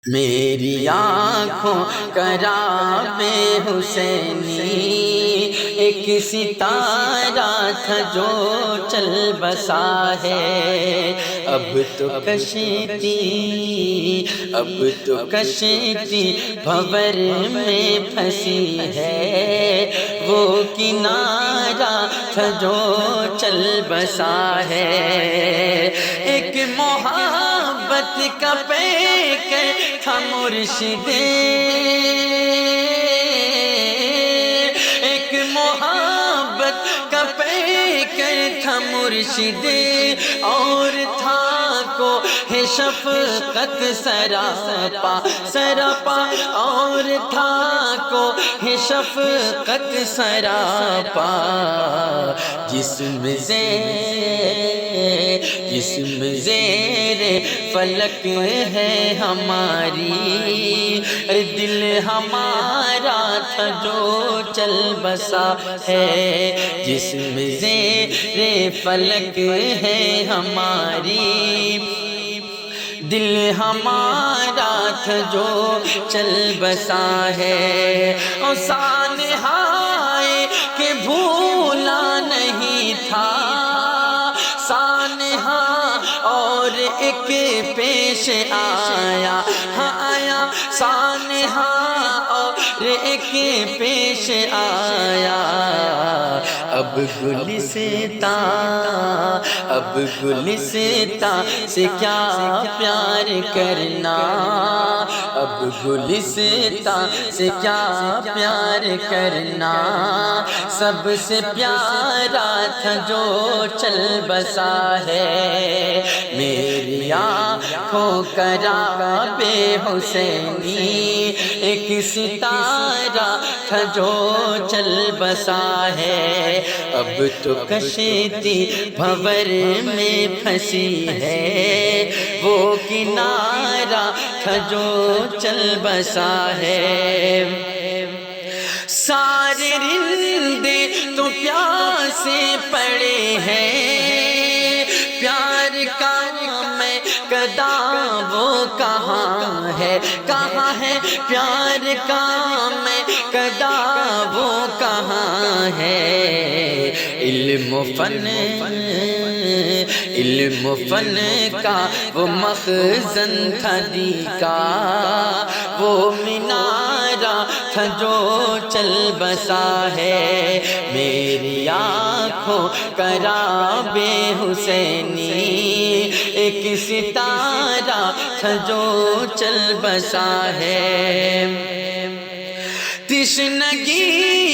میری آنکھوں کا راب حسینی ایک ستارہ تھا جو چل بسا ہے، اب تو کشتی بھور میں پھنسی ہے، وہ کنارہ تھا جو چل بسا ہے، ایک محبت کا پیکر تھا مرشد، ایک محبت کا پیکر تھا مرشد، اور تھا کو ہے شفقت سراپا، اور تھا کو ہے شفقت سراپا، جسم زیر فلک ہے ہماری، دل ہمارا تھا جو چل بسا ہے، جسم زیر فلک ہے ہماری، دل ہمارا تھا جو چل بسا ہے، اور سانحہ کہ بھولا نہیں تھا، سانحہ اور ایک پیش آیا، سانحہ اور ایک پیش آیا، اب گلستاں سے کیا پیار کرنا، اب گلستاں سے کیا پیار کرنا، سب سے پیارا تھا جو چل بسا ہے، میری آنکھوں کا راب حسینی ایک ستارہ تھا جو چل بسا ہے، اب تو کشتی بھور میں پھنسی ہے، وہ کنارہ تھا جو چل بسا ہے، سارے رندے تو پیاسے پڑے ہیں، پیار کا میں قدا وہ کہاں ہے پیار کا میں قدا وہ کہاں ہے، علم و فن کا وہ مخزن تھا دی کا، وہ مینارہ تھا جو چل بسا ہے، میری آنکھوں کا راب حسینی ایک ستارہ تھا جو چل بسا ہے، تشنگی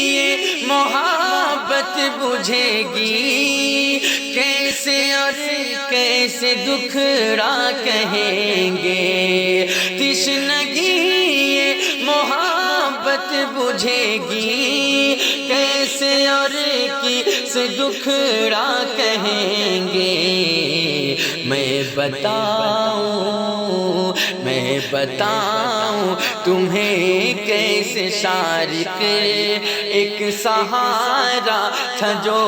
یہ محبت بجھے گی کیسے، اور کیسے دکھڑا کہیں گے، تشنگی یہ محبت بجھے گی کیسے، اور کیسے دکھڑا کہیں گے، میں بتاؤں تمہیں کیسے شارق ایک سہارا تھا جو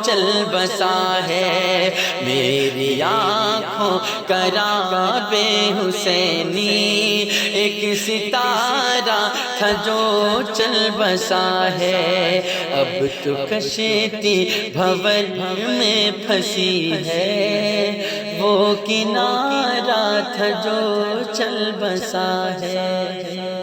چل بسا ہے، میری آنکھوں کا راب حسینی ایک ستارہ تھا جو چل بسا ہے، اب تو کشتی بھور میں پھنسی ہے، وہ کنارہ تھا جو چل بسا ہے۔